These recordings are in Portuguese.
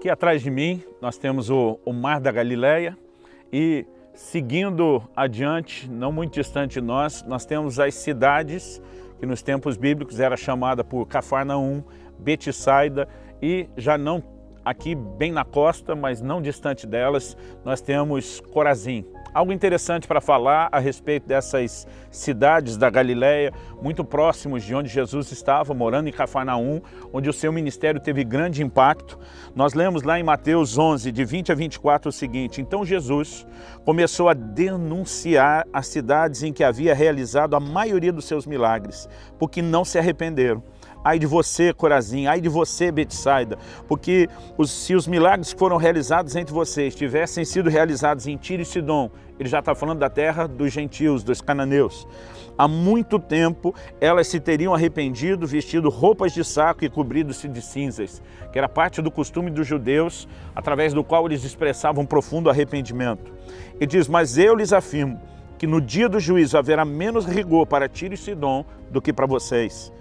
Aqui atrás de mim nós temos o Mar da Galileia e seguindo adiante, não muito distante de nós temos as cidades que nos tempos bíblicos era chamada por Cafarnaum, Betsaida e já não aqui bem na costa, mas não distante delas, nós temos Corazim. Algo interessante para falar a respeito dessas cidades da Galileia, muito próximos de onde Jesus estava, morando em Cafarnaum, onde o seu ministério teve grande impacto. Nós lemos lá em Mateus 11, de 20 a 24, o seguinte: então Jesus começou a denunciar as cidades em que havia realizado a maioria dos seus milagres, porque não se arrependeram. Ai de você, Corazim, ai de você, Betsaida, porque se os milagres que foram realizados entre vocês tivessem sido realizados em Tiro e Sidom, ele já está falando da terra dos gentios, dos cananeus. Há muito tempo elas se teriam arrependido, vestido roupas de saco e cobrido-se de cinzas, que era parte do costume dos judeus, através do qual eles expressavam um profundo arrependimento. Ele diz, mas eu lhes afirmo que no dia do juízo haverá menos rigor para Tiro e Sidom do que para vocês.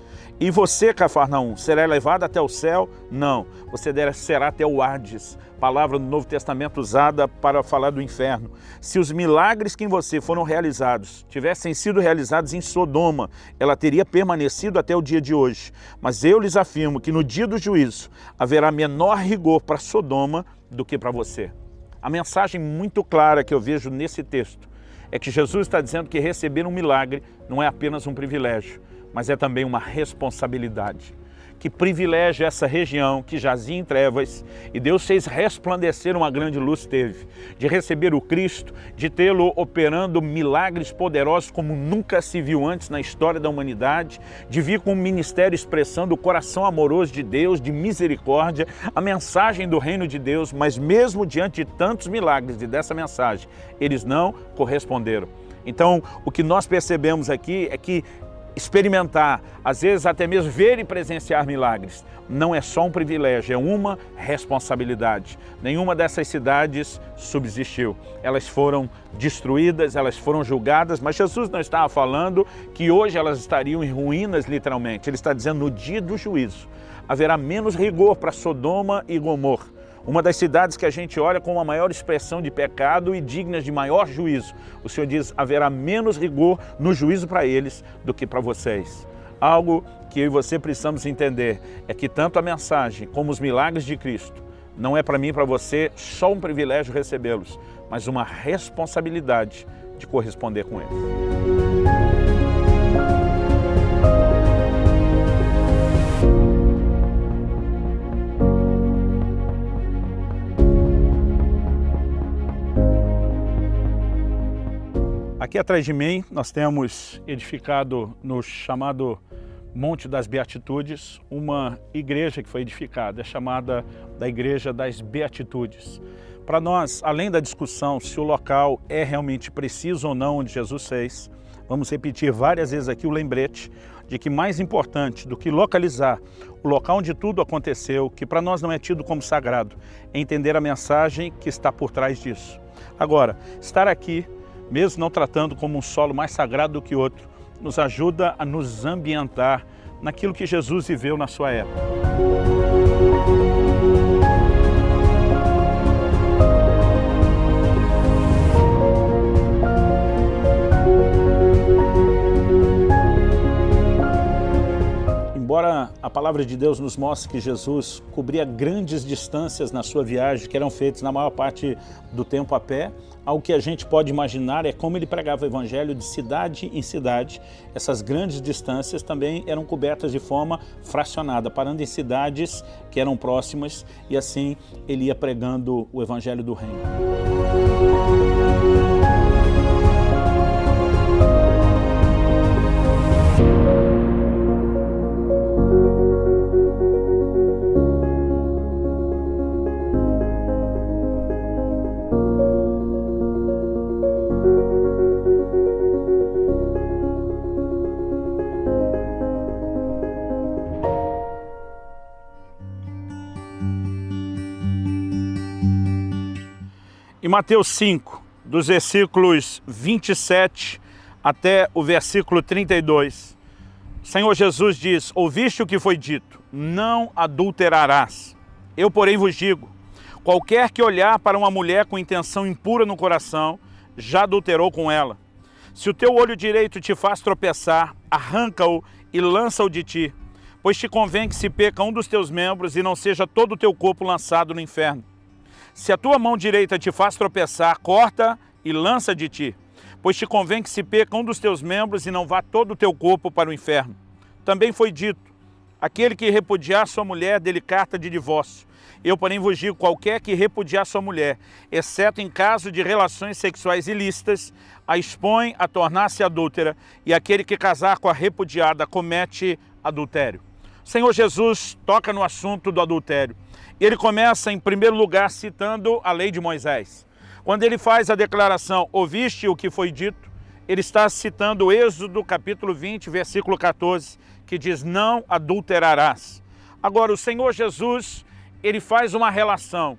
E você, Cafarnaum, será levado até o céu? Não, você será até o Hades, palavra do Novo Testamento usada para falar do inferno. Se os milagres que em você foram realizados tivessem sido realizados em Sodoma, ela teria permanecido até o dia de hoje. Mas eu lhes afirmo que no dia do juízo haverá menor rigor para Sodoma do que para você. A mensagem muito clara que eu vejo nesse texto é que Jesus está dizendo que receber um milagre não é apenas um privilégio, mas é também uma responsabilidade. Que privilégio essa região que jazia em trevas e Deus fez resplandecer uma grande luz teve, de receber o Cristo, de tê-lo operando milagres poderosos como nunca se viu antes na história da humanidade, de vir com um ministério expressando o coração amoroso de Deus, de misericórdia, a mensagem do reino de Deus, mas mesmo diante de tantos milagres e dessa mensagem, eles não corresponderam. Então, o que nós percebemos aqui é que experimentar, às vezes até mesmo ver e presenciar milagres, não é só um privilégio, é uma responsabilidade. Nenhuma dessas cidades subsistiu. Elas foram destruídas, elas foram julgadas, mas Jesus não estava falando que hoje elas estariam em ruínas literalmente. Ele está dizendo no dia do juízo haverá menos rigor para Sodoma e Gomorra. Uma das cidades que a gente olha com uma maior expressão de pecado e dignas de maior juízo. O Senhor diz, haverá menos rigor no juízo para eles do que para vocês. Algo que eu e você precisamos entender é que tanto a mensagem como os milagres de Cristo não é para mim e para você só um privilégio recebê-los, mas uma responsabilidade de corresponder com eles. Aqui atrás de mim nós temos edificado no chamado Monte das Beatitudes uma igreja que foi edificada, é chamada da Igreja das Beatitudes. Para nós, além da discussão se o local é realmente preciso ou não onde Jesus fez, vamos repetir várias vezes aqui o lembrete de que mais importante do que localizar o local onde tudo aconteceu, que para nós não é tido como sagrado, é entender a mensagem que está por trás disso. Agora, estar aqui, mesmo não tratando como um solo mais sagrado do que outro, nos ajuda a nos ambientar naquilo que Jesus viveu na sua época. Embora a palavra de Deus nos mostre que Jesus cobria grandes distâncias na sua viagem, que eram feitas na maior parte do tempo a pé, algo que a gente pode imaginar é como ele pregava o evangelho de cidade em cidade. Essas grandes distâncias também eram cobertas de forma fracionada, parando em cidades que eram próximas, e assim ele ia pregando o evangelho do reino. Em Mateus 5, dos versículos 27 até o versículo 32, o Senhor Jesus diz, ouviste o que foi dito, não adulterarás. Eu, porém, vos digo, Qualquer que olhar para uma mulher com intenção impura no coração, já adulterou com ela. Se o teu olho direito te faz tropeçar, arranca-o e lança-o de ti, pois te convém que se peca um dos teus membros e não seja todo o teu corpo lançado no inferno. Se a tua mão direita te faz tropeçar, corta e lança de ti, pois te convém que se peca um dos teus membros e não vá todo o teu corpo para o inferno. Também foi dito, aquele que repudiar sua mulher, dê-lhe carta de divórcio. Eu, porém, vos digo, qualquer que repudiar sua mulher, exceto em caso de relações sexuais ilícitas, a expõe a tornar-se adúltera, e aquele que casar com a repudiada comete adultério. O Senhor Jesus toca no assunto do adultério. Ele começa, em primeiro lugar, citando a lei de Moisés. Quando ele faz a declaração, ouviste o que foi dito, ele está citando o Êxodo, capítulo 20, versículo 14, que diz, não adulterarás. Agora, o Senhor Jesus, ele faz uma relação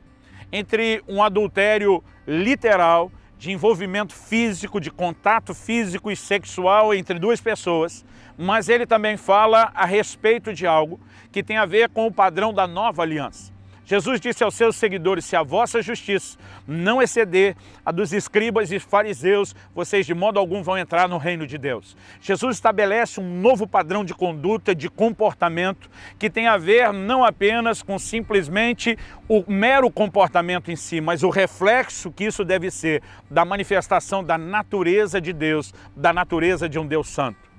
entre um adultério literal, de envolvimento físico, de contato físico e sexual entre duas pessoas, mas ele também fala a respeito de algo que tem a ver com o padrão da nova aliança. Jesus disse aos seus seguidores, se a vossa justiça não exceder a dos escribas e fariseus, vocês de modo algum vão entrar no reino de Deus. Jesus estabelece um novo padrão de conduta, de comportamento, que tem a ver não apenas com simplesmente o mero comportamento em si, mas o reflexo que isso deve ser da manifestação da natureza de Deus, da natureza de um Deus santo.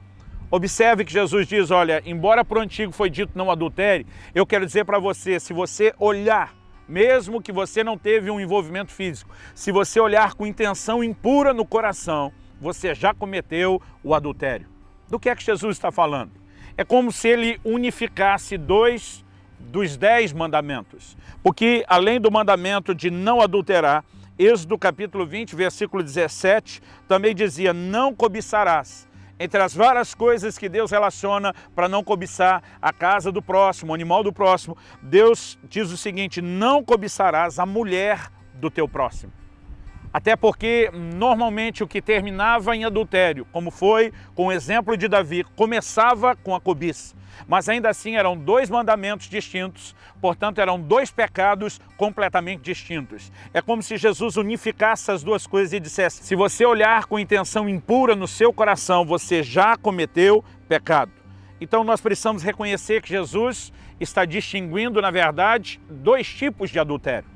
Observe que Jesus diz, olha, embora para o antigo foi dito não adultere, eu quero dizer para você, se você olhar, mesmo que você não teve um envolvimento físico, se você olhar com intenção impura no coração, você já cometeu o adultério. Do que é que Jesus está falando? É como se ele unificasse 2 dos 10 mandamentos, porque além do mandamento de não adulterar, Êxodo capítulo 20, versículo 17, também dizia, não cobiçarás. Entre as várias coisas que Deus relaciona para não cobiçar a casa do próximo, o animal do próximo, Deus diz o seguinte, não cobiçarás a mulher do teu próximo. Até porque, normalmente, o que terminava em adultério, como foi com o exemplo de Davi, começava com a cobiça. Mas ainda assim eram 2 mandamentos distintos, portanto eram 2 pecados completamente distintos. É como se Jesus unificasse as 2 coisas e dissesse, se você olhar com intenção impura no seu coração, você já cometeu pecado. Então nós precisamos reconhecer que Jesus está distinguindo, na verdade, 2 tipos de adultério.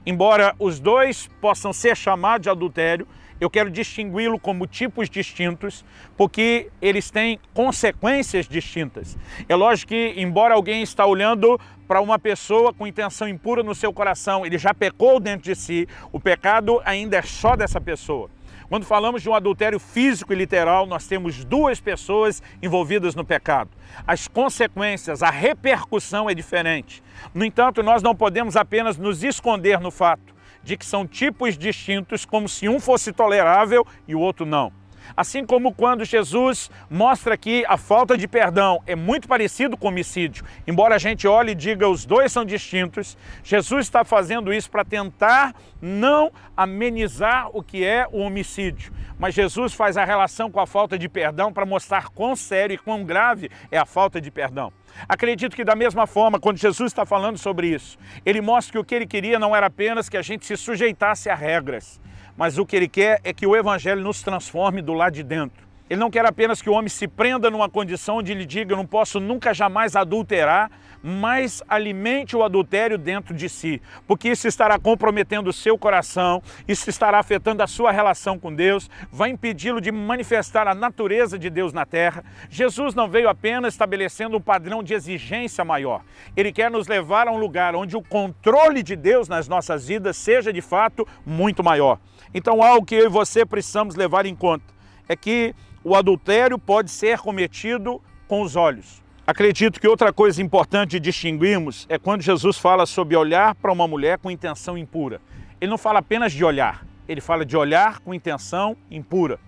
Embora os 2 possam ser chamados de adultério, eu quero distingui-lo como tipos distintos, porque eles têm consequências distintas. É lógico que, embora alguém está olhando para uma pessoa com intenção impura no seu coração, ele já pecou dentro de si, o pecado ainda é só dessa pessoa. Quando falamos de um adultério físico e literal, nós temos 2 pessoas envolvidas no pecado. As consequências, a repercussão é diferente. No entanto, nós não podemos apenas nos esconder no fato de que são tipos distintos, como se um fosse tolerável e o outro não. Assim como quando Jesus mostra que a falta de perdão é muito parecido com o homicídio, embora a gente olhe e diga os 2 são distintos, Jesus está fazendo isso para tentar não amenizar o que é o homicídio. Mas Jesus faz a relação com a falta de perdão para mostrar quão sério e quão grave é a falta de perdão. Acredito que da mesma forma, quando Jesus está falando sobre isso, ele mostra que o que ele queria não era apenas que a gente se sujeitasse a regras, mas o que ele quer é que o Evangelho nos transforme do lado de dentro. Ele não quer apenas que o homem se prenda numa condição onde ele diga, eu não posso nunca jamais adulterar, mas alimente o adultério dentro de si, porque isso estará comprometendo o seu coração, isso estará afetando a sua relação com Deus, vai impedi-lo de manifestar a natureza de Deus na terra. Jesus não veio apenas estabelecendo um padrão de exigência maior, ele quer nos levar a um lugar onde o controle de Deus nas nossas vidas seja de fato muito maior. Então algo que eu e você precisamos levar em conta é que o adultério pode ser cometido com os olhos. Acredito que outra coisa importante de distinguirmos é quando Jesus fala sobre olhar para uma mulher com intenção impura. Ele não fala apenas de olhar, ele fala de olhar com intenção impura.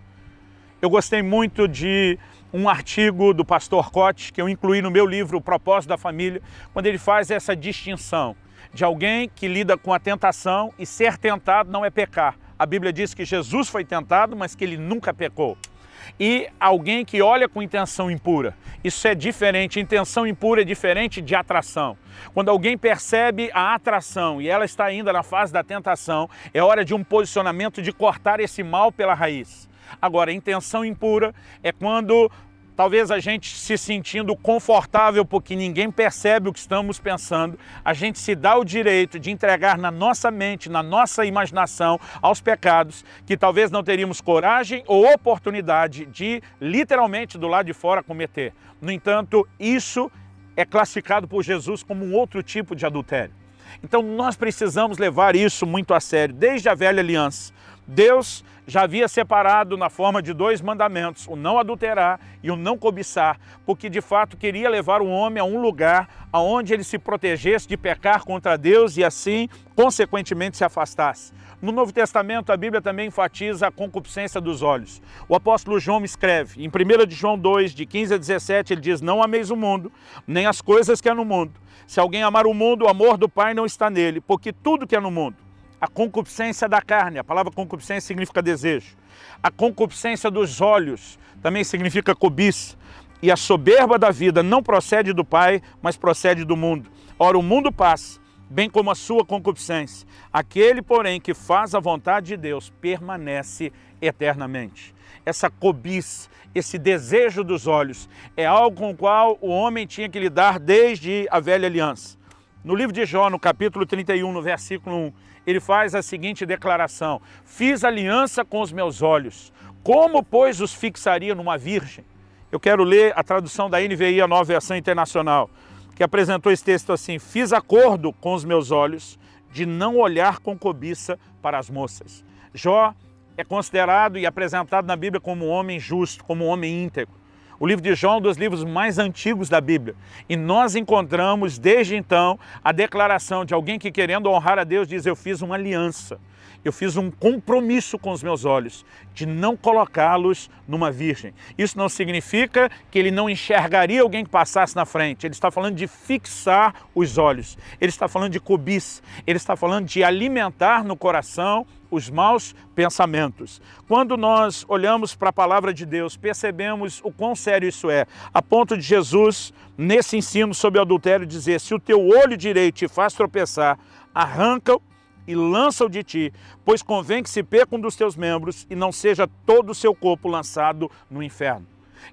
Eu gostei muito de um artigo do pastor Cote, que eu incluí no meu livro O Propósito da Família, quando ele faz essa distinção de alguém que lida com a tentação e ser tentado não é pecar. A Bíblia diz que Jesus foi tentado, mas que ele nunca pecou. e alguém que olha com intenção impura. Isso é diferente, intenção impura é diferente de atração. Quando alguém percebe a atração e ela está ainda na fase da tentação, é hora de um posicionamento de cortar esse mal pela raiz. Agora, intenção impura é quando talvez a gente se sentindo confortável porque ninguém percebe o que estamos pensando, a gente se dá o direito de entregar na nossa mente, na nossa imaginação, aos pecados que talvez não teríamos coragem ou oportunidade de, literalmente, do lado de fora cometer. No entanto, isso é classificado por Jesus como um outro tipo de adultério. Então nós precisamos levar isso muito a sério. Desde a velha aliança, Deus já havia separado na forma de 2 mandamentos, o não adulterar e o não cobiçar, porque de fato queria levar o homem a um lugar onde ele se protegesse de pecar contra Deus e assim, consequentemente, se afastasse. No Novo Testamento, a Bíblia também enfatiza a concupiscência dos olhos. O apóstolo João escreve, em 1 de João 2, de 15 a 17, ele diz: não ameis o mundo, nem as coisas que há no mundo. Se alguém amar o mundo, o amor do Pai não está nele, porque tudo que há no mundo, a concupiscência da carne, a palavra concupiscência significa desejo. A concupiscência dos olhos também significa cobiça. E a soberba da vida não procede do Pai, mas procede do mundo. Ora, o mundo passa, bem como a sua concupiscência. Aquele, porém, que faz a vontade de Deus, permanece eternamente. Essa cobiça, esse desejo dos olhos, é algo com o qual o homem tinha que lidar desde a velha aliança. No livro de Jó, no capítulo 31, no versículo 1, ele faz a seguinte declaração: fiz aliança com os meus olhos, como, pois, os fixaria numa virgem? Eu quero ler a tradução da NVI, a Nova Versão Internacional, que apresentou esse texto assim: fiz acordo com os meus olhos de não olhar com cobiça para as moças. Jó é considerado e apresentado na Bíblia como um homem justo, como um homem íntegro. O livro de Jó é um dos livros mais antigos da Bíblia. E nós encontramos, desde então, a declaração de alguém que, querendo honrar a Deus, diz: eu fiz uma aliança, eu fiz um compromisso com os meus olhos de não colocá-los numa virgem. Isso não significa que ele não enxergaria alguém que passasse na frente. Ele está falando de fixar os olhos. Ele está falando de cobiça. Ele está falando de alimentar no coração os maus pensamentos. Quando nós olhamos para a palavra de Deus, percebemos o quão sério isso é, a ponto de Jesus, nesse ensino sobre o adultério, dizer: se o teu olho direito te faz tropeçar, arranca-o e lança-o de ti, pois convém que se perca um dos teus membros e não seja todo o seu corpo lançado no inferno.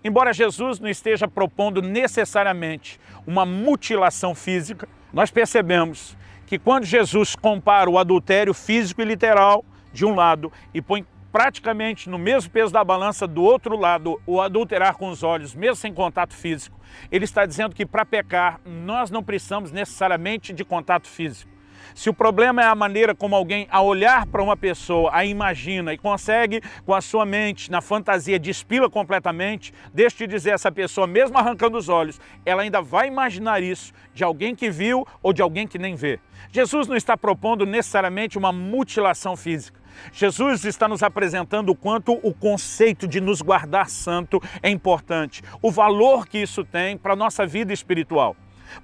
Embora Jesus não esteja propondo necessariamente uma mutilação física, nós percebemos que quando Jesus compara o adultério físico e literal de um lado e põe praticamente no mesmo peso da balança do outro lado o adulterar com os olhos, mesmo sem contato físico, ele está dizendo que para pecar nós não precisamos necessariamente de contato físico. Se o problema é a maneira como alguém, ao olhar para uma pessoa, a imagina e consegue, com a sua mente, na fantasia, despila completamente, deixa eu te dizer, essa pessoa, mesmo arrancando os olhos, ela ainda vai imaginar isso de alguém que viu ou de alguém que nem vê. Jesus não está propondo necessariamente uma mutilação física. Jesus está nos apresentando o quanto o conceito de nos guardar santo é importante, o valor que isso tem para a nossa vida espiritual.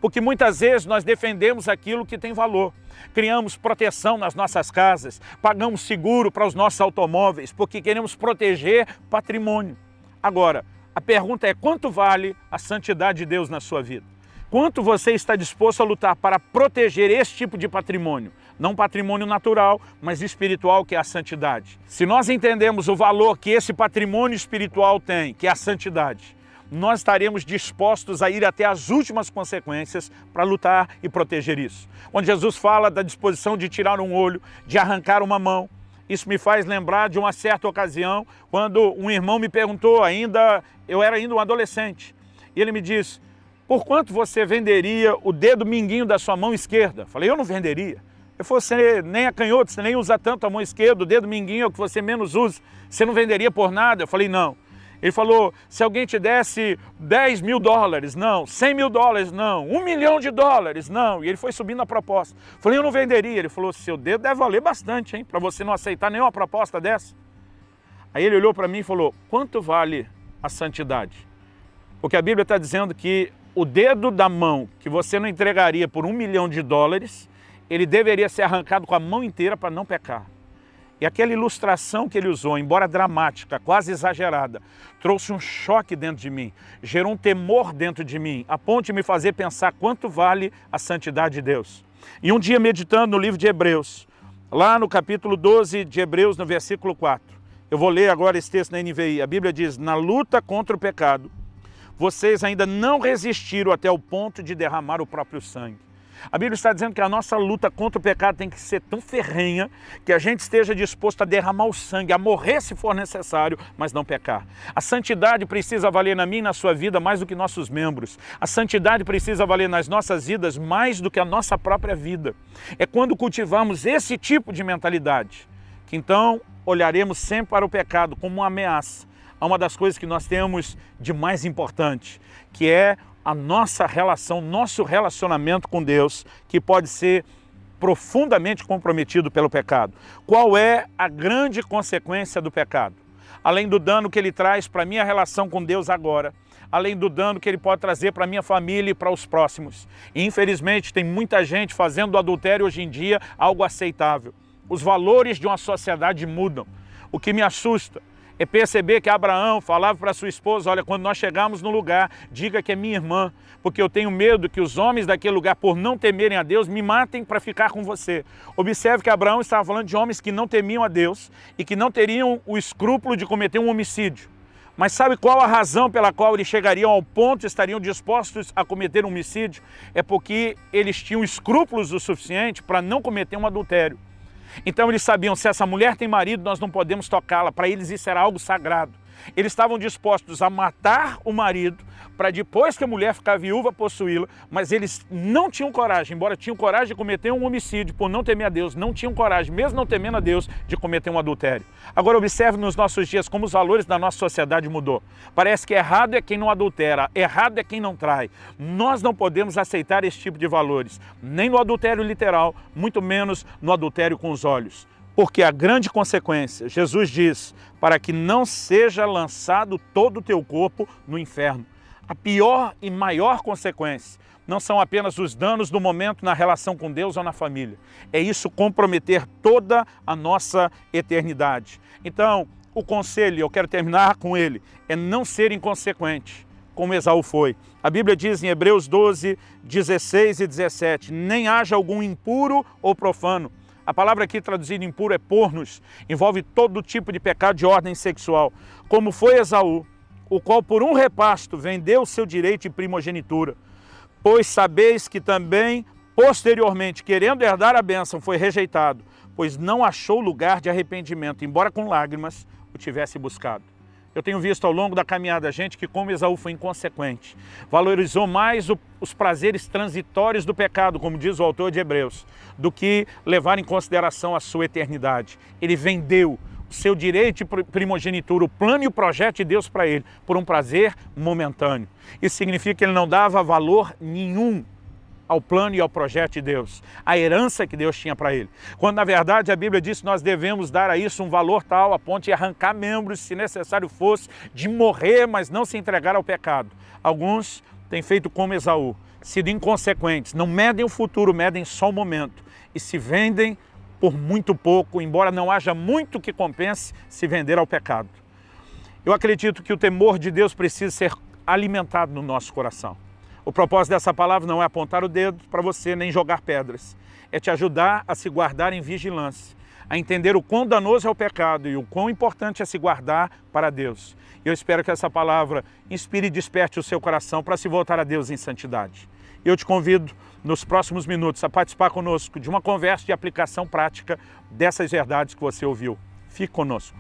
Porque muitas vezes nós defendemos aquilo que tem valor. Criamos proteção nas nossas casas, pagamos seguro para os nossos automóveis, porque queremos proteger patrimônio. Agora, a pergunta é: quanto vale a santidade de Deus na sua vida? Quanto você está disposto a lutar para proteger esse tipo de patrimônio? Não patrimônio natural, mas espiritual, que é a santidade. Se nós entendemos o valor que esse patrimônio espiritual tem, que é a santidade, nós estaremos dispostos a ir até as últimas consequências para lutar e proteger isso. Quando Jesus fala da disposição de tirar um olho, de arrancar uma mão, isso me faz lembrar de uma certa ocasião, quando um irmão me perguntou, eu era ainda um adolescente, e ele me disse: por quanto você venderia o dedo mindinho da sua mão esquerda? Eu falei: eu não venderia. Ele falou: você nem é canhoto, você nem usa tanto a mão esquerda, o dedo mindinho é o que você menos usa, você não venderia por nada? Eu falei: não. Ele falou: se alguém te desse 10 mil dólares, não. 100 mil dólares, não. 1 milhão de dólares, não. E ele foi subindo a proposta. Eu falei: eu não venderia. Ele falou: seu dedo deve valer bastante, hein, para você não aceitar nenhuma proposta dessa. Aí ele olhou para mim e falou: quanto vale a santidade? Porque a Bíblia está dizendo que o dedo da mão que você não entregaria por 1 milhão de dólares, ele deveria ser arrancado com a mão inteira para não pecar. E aquela ilustração que ele usou, embora dramática, quase exagerada, trouxe um choque dentro de mim, gerou um temor dentro de mim, a ponto de me fazer pensar quanto vale a santidade de Deus. E um dia, meditando no livro de Hebreus, lá no capítulo 12 de Hebreus, no versículo 4, eu vou ler agora esse texto na NVI, a Bíblia diz: na luta contra o pecado, vocês ainda não resistiram até o ponto de derramar o próprio sangue. A Bíblia está dizendo que a nossa luta contra o pecado tem que ser tão ferrenha que a gente esteja disposto a derramar o sangue, a morrer se for necessário, mas não pecar. A santidade precisa valer na minha e na sua vida mais do que nossos membros. A santidade precisa valer nas nossas vidas mais do que a nossa própria vida. É quando cultivamos esse tipo de mentalidade que então olharemos sempre para o pecado como uma ameaça a uma das coisas que nós temos de mais importante, que é a nossa relação, nosso relacionamento com Deus, que pode ser profundamente comprometido pelo pecado. Qual é a grande consequência do pecado? Além do dano que ele traz para a minha relação com Deus agora, além do dano que ele pode trazer para a minha família e para os próximos. E, infelizmente, tem muita gente fazendo do adultério hoje em dia algo aceitável. Os valores de uma sociedade mudam. O que me assusta é perceber que Abraão falava para sua esposa: olha, quando nós chegarmos no lugar, diga que é minha irmã, porque eu tenho medo que os homens daquele lugar, por não temerem a Deus, me matem para ficar com você. Observe que Abraão estava falando de homens que não temiam a Deus e que não teriam o escrúpulo de cometer um homicídio. Mas sabe qual a razão pela qual eles chegariam ao ponto, estariam dispostos a cometer um homicídio? É porque eles tinham escrúpulos o suficiente para não cometer um adultério. Então eles sabiam, se essa mulher tem marido, nós não podemos tocá-la. Para eles isso era algo sagrado. Eles estavam dispostos a matar o marido para depois que a mulher ficar viúva possuí-la, mas eles não tinham coragem, embora tinham coragem de cometer um homicídio por não temer a Deus, não tinham coragem, mesmo não temendo a Deus, de cometer um adultério. Agora observe nos nossos dias como os valores da nossa sociedade mudou. Parece que errado é quem não adultera, errado é quem não trai. Nós não podemos aceitar esse tipo de valores, nem no adultério literal, muito menos no adultério com os olhos. Porque a grande consequência, Jesus diz, para que não seja lançado todo o teu corpo no inferno. A pior e maior consequência não são apenas os danos do momento na relação com Deus ou na família. É isso comprometer toda a nossa eternidade. Então, o conselho, eu quero terminar com ele, é não ser inconsequente, como Esaú foi. A Bíblia diz em Hebreus 12, 16 e 17, nem haja algum impuro ou profano. A palavra aqui traduzida impuro é pornos, envolve todo tipo de pecado de ordem sexual, como foi Esaú, o qual por um repasto vendeu o seu direito de primogenitura. Pois sabeis que também, posteriormente, querendo herdar a bênção, foi rejeitado, pois não achou lugar de arrependimento, embora com lágrimas o tivesse buscado. Eu tenho visto ao longo da caminhada gente que, como Esaú, foi inconsequente, valorizou mais os prazeres transitórios do pecado, como diz o autor de Hebreus, do que levar em consideração a sua eternidade. Ele vendeu o seu direito de primogenitura, o plano e o projeto de Deus para ele, por um prazer momentâneo. Isso significa que ele não dava valor nenhum ao plano e ao projeto de Deus, a herança que Deus tinha para ele. Quando, na verdade, a Bíblia diz que nós devemos dar a isso um valor tal, a ponto de arrancar membros, se necessário fosse, de morrer, mas não se entregar ao pecado. Alguns têm feito como Esaú, sido inconsequentes, não medem o futuro, medem só o momento, e se vendem por muito pouco, embora não haja muito que compense se vender ao pecado. Eu acredito que o temor de Deus precisa ser alimentado no nosso coração. O propósito dessa palavra não é apontar o dedo para você, nem jogar pedras. É te ajudar a se guardar em vigilância, a entender o quão danoso é o pecado e o quão importante é se guardar para Deus. Eu espero que essa palavra inspire e desperte o seu coração para se voltar a Deus em santidade. Eu te convido, nos próximos minutos, a participar conosco de uma conversa de aplicação prática dessas verdades que você ouviu. Fique conosco.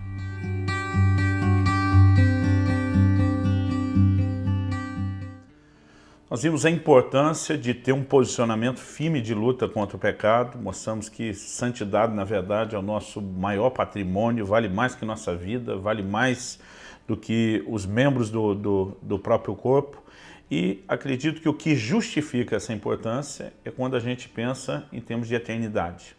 Nós vimos a importância de ter um posicionamento firme de luta contra o pecado. Mostramos que santidade, na verdade, é o nosso maior patrimônio, vale mais que nossa vida, vale mais do que os membros do próprio corpo. E acredito que o que justifica essa importância é quando a gente pensa em termos de eternidade.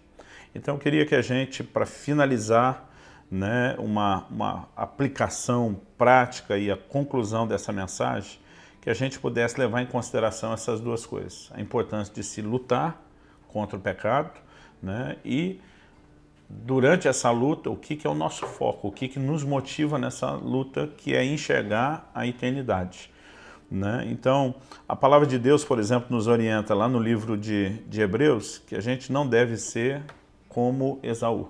Então eu queria que a gente, para finalizar, né, uma aplicação prática e a conclusão dessa mensagem, que a gente pudesse levar em consideração essas duas coisas. A importância de se lutar contra o pecado, né, e durante essa luta, o que é o nosso foco, o que nos motiva nessa luta, que é enxergar a eternidade, né? Então, a palavra de Deus, por exemplo, nos orienta lá no livro de Hebreus, que a gente não deve ser como Esaú,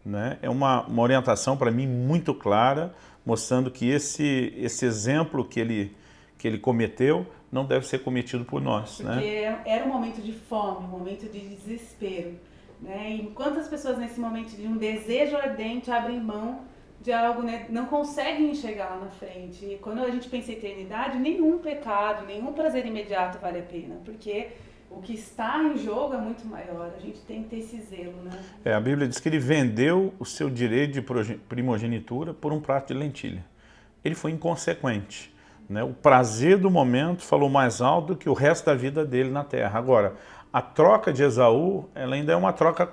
né? É uma orientação para mim muito clara, mostrando que esse exemplo que ele cometeu não deve ser cometido por nós. Porque né? Era um momento de fome, um momento de desespero, né? E quantas pessoas nesse momento de um desejo ardente abrem mão de algo, né? Não conseguem enxergar lá na frente. E quando a gente pensa em eternidade, nenhum pecado, nenhum prazer imediato vale a pena, porque o que está em jogo é muito maior. A gente tem que ter esse zelo, né? A Bíblia diz que ele vendeu o seu direito de primogenitura por um prato de lentilha. Ele foi inconsequente, né? O prazer do momento falou mais alto do que o resto da vida dele na terra. Agora, a troca de Esaú, ela ainda é uma troca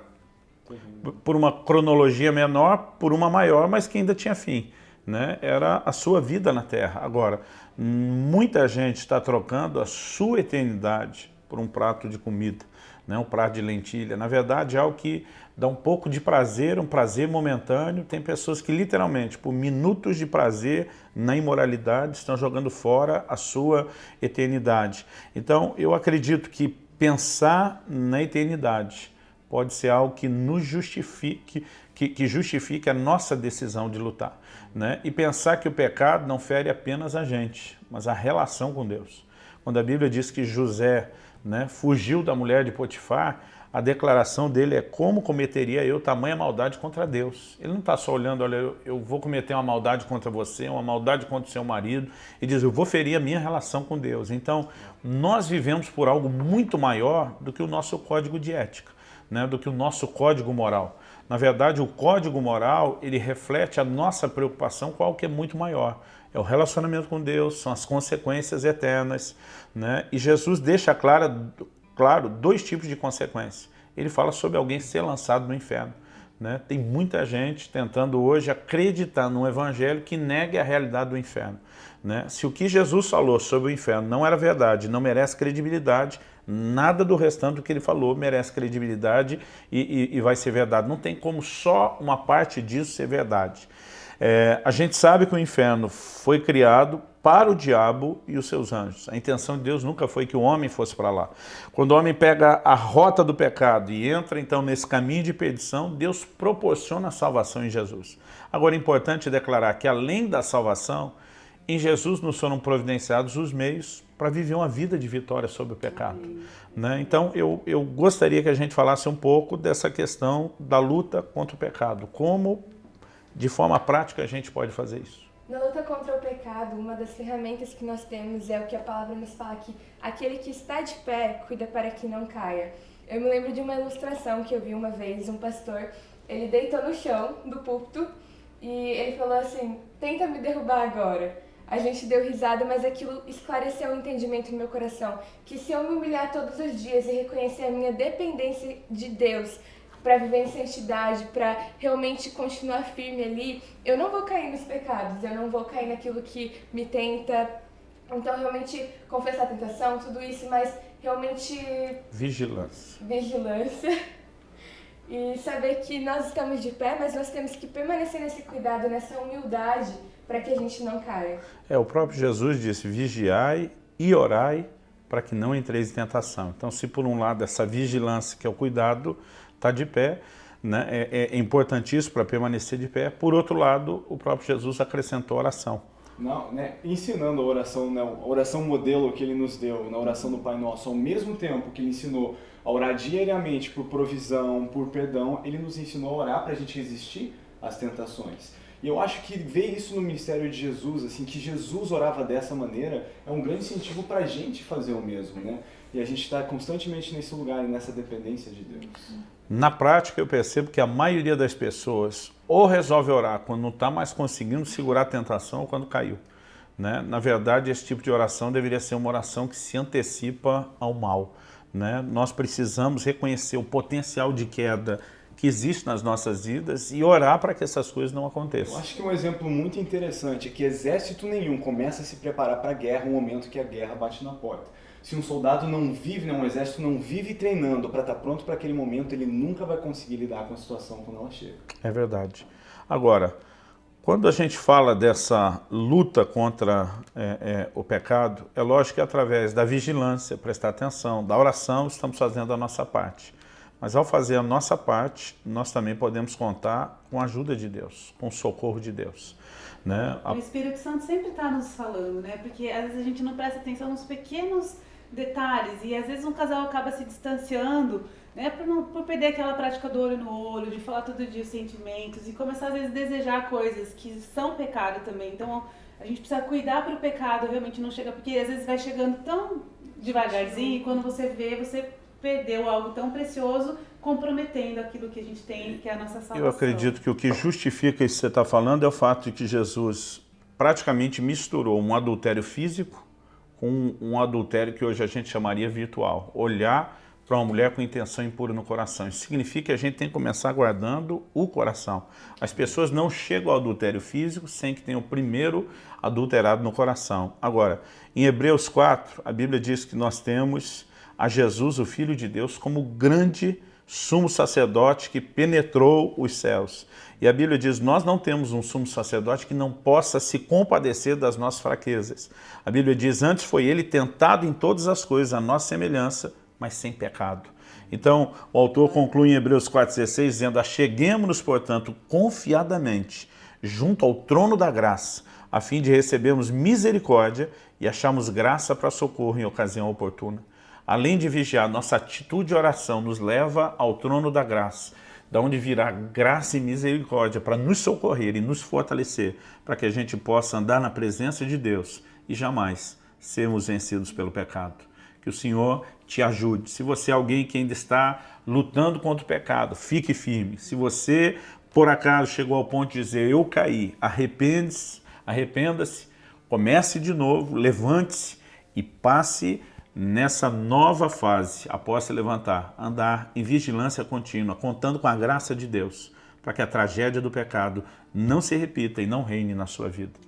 por uma cronologia menor, por uma maior, mas que ainda tinha fim, né? Era a sua vida na terra. Agora, muita gente está trocando a sua eternidade por um prato de comida, né? Um prato de lentilha. Na verdade, é algo que dá um pouco de prazer, um prazer momentâneo. Tem pessoas que literalmente, por minutos de prazer na imoralidade, estão jogando fora a sua eternidade. Então, eu acredito que pensar na eternidade pode ser algo que nos justifique, que justifique a nossa decisão de lutar, né? E pensar que o pecado não fere apenas a gente, mas a relação com Deus. Quando a Bíblia diz que José, né, fugiu da mulher de Potifar, a declaração dele é: como cometeria eu tamanha maldade contra Deus? Ele não está só olhando, olha, eu vou cometer uma maldade contra você, uma maldade contra o seu marido, e diz, eu vou ferir a minha relação com Deus. Então, nós vivemos por algo muito maior do que o nosso código de ética, né, do que o nosso código moral. Na verdade, o código moral, ele reflete a nossa preocupação com algo que é muito maior. É o relacionamento com Deus, são as consequências eternas, né? E Jesus deixa claro dois tipos de consequências. Ele fala sobre alguém ser lançado no inferno, né? Tem muita gente tentando hoje acreditar num evangelho que negue a realidade do inferno, né? Se o que Jesus falou sobre o inferno não era verdade, não merece credibilidade, nada do restante do que ele falou merece credibilidade e vai ser verdade. Não tem como só uma parte disso ser verdade. A gente sabe que o inferno foi criado para o diabo e os seus anjos. A intenção de Deus nunca foi que o homem fosse para lá. Quando o homem pega a rota do pecado e entra então nesse caminho de perdição, Deus proporciona a salvação em Jesus. Agora é importante declarar que além da salvação, em Jesus nos foram providenciados os meios para viver uma vida de vitória sobre o pecado, né? Então eu gostaria que a gente falasse um pouco dessa questão da luta contra o pecado. Como, de forma prática, a gente pode fazer isso? Na luta contra o pecado, uma das ferramentas que nós temos é o que a palavra nos fala, que aquele que está de pé cuida para que não caia. Eu me lembro de uma ilustração que eu vi uma vez, um pastor, ele deitou no chão do púlpito e ele falou assim, tenta me derrubar agora. A gente deu risada, mas aquilo esclareceu o entendimento no meu coração, que se eu me humilhar todos os dias e reconhecer a minha dependência de Deus, para viver em santidade, para realmente continuar firme ali, eu não vou cair nos pecados, eu não vou cair naquilo que me tenta. Então, realmente, confessar a tentação, tudo isso, mas realmente... Vigilância. E saber que nós estamos de pé, mas nós temos que permanecer nesse cuidado, nessa humildade, para que a gente não caia. O próprio Jesus disse, vigiai e orai para que não entreis em tentação. Então, se por um lado essa vigilância, que é o cuidado, está de pé, né? É importantíssimo para permanecer de pé. Por outro lado, o próprio Jesus acrescentou a oração. Não, né? Ensinando a oração, né? A oração modelo que ele nos deu na oração do Pai Nosso, ao mesmo tempo que ele ensinou a orar diariamente por provisão, por perdão, ele nos ensinou a orar para a gente resistir às tentações. E eu acho que ver isso no ministério de Jesus, assim, que Jesus orava dessa maneira, é um grande incentivo para a gente fazer o mesmo, né? E a gente está constantemente nesse lugar e nessa dependência de Deus. Na prática, eu percebo que a maioria das pessoas ou resolve orar quando não está mais conseguindo segurar a tentação ou quando caiu, né? Na verdade, esse tipo de oração deveria ser uma oração que se antecipa ao mal, né? Nós precisamos reconhecer o potencial de queda que existe nas nossas vidas e orar para que essas coisas não aconteçam. Eu acho que um exemplo muito interessante é que exército nenhum começa a se preparar para a guerra no momento que a guerra bate na porta. Se um soldado não vive, um exército não vive treinando para estar pronto para aquele momento, ele nunca vai conseguir lidar com a situação quando ela chega. É verdade. Agora, quando a gente fala dessa luta contra o pecado, é lógico que através da vigilância, prestar atenção, da oração, estamos fazendo a nossa parte. Mas ao fazer a nossa parte, nós também podemos contar com a ajuda de Deus, com o socorro de Deus. Né? O Espírito Santo sempre está nos falando, né? Porque às vezes a gente não presta atenção nos pequenos detalhes e às vezes um casal acaba se distanciando, né? Por perder aquela prática do olho no olho, de falar todo dia os sentimentos e começar às vezes a desejar coisas que são pecado também. Então a gente precisa cuidar para o pecado realmente não chegar, porque às vezes vai chegando tão devagarzinho e quando você vê, você perdeu algo tão precioso, comprometendo aquilo que a gente tem, que é a nossa salvação. Eu acredito que o que justifica isso que você está falando é o fato de que Jesus praticamente misturou um adultério físico com um adultério que hoje a gente chamaria virtual. Olhar para uma mulher com intenção impura no coração. Isso significa que a gente tem que começar guardando o coração. As pessoas não chegam ao adultério físico sem que tenham primeiro adulterado no coração. Agora, em Hebreus 4, a Bíblia diz que nós temos a Jesus, o Filho de Deus, como grande sumo sacerdote que penetrou os céus. E a Bíblia diz, nós não temos um sumo sacerdote que não possa se compadecer das nossas fraquezas. A Bíblia diz, antes foi ele tentado em todas as coisas, a nossa semelhança, mas sem pecado. Então, o autor conclui em Hebreus 4,16, dizendo, acheguemo-nos, portanto, confiadamente, junto ao trono da graça, a fim de recebermos misericórdia e acharmos graça para socorro em ocasião oportuna. Além de vigiar, nossa atitude de oração nos leva ao trono da graça, da onde virá graça e misericórdia para nos socorrer e nos fortalecer, para que a gente possa andar na presença de Deus e jamais sermos vencidos pelo pecado. Que o Senhor te ajude. Se você é alguém que ainda está lutando contra o pecado, fique firme. Se você, por acaso, chegou ao ponto de dizer, eu caí, arrependa-se, comece de novo, levante-se e passe nessa nova fase, após se levantar, andar em vigilância contínua, contando com a graça de Deus, para que a tragédia do pecado não se repita e não reine na sua vida.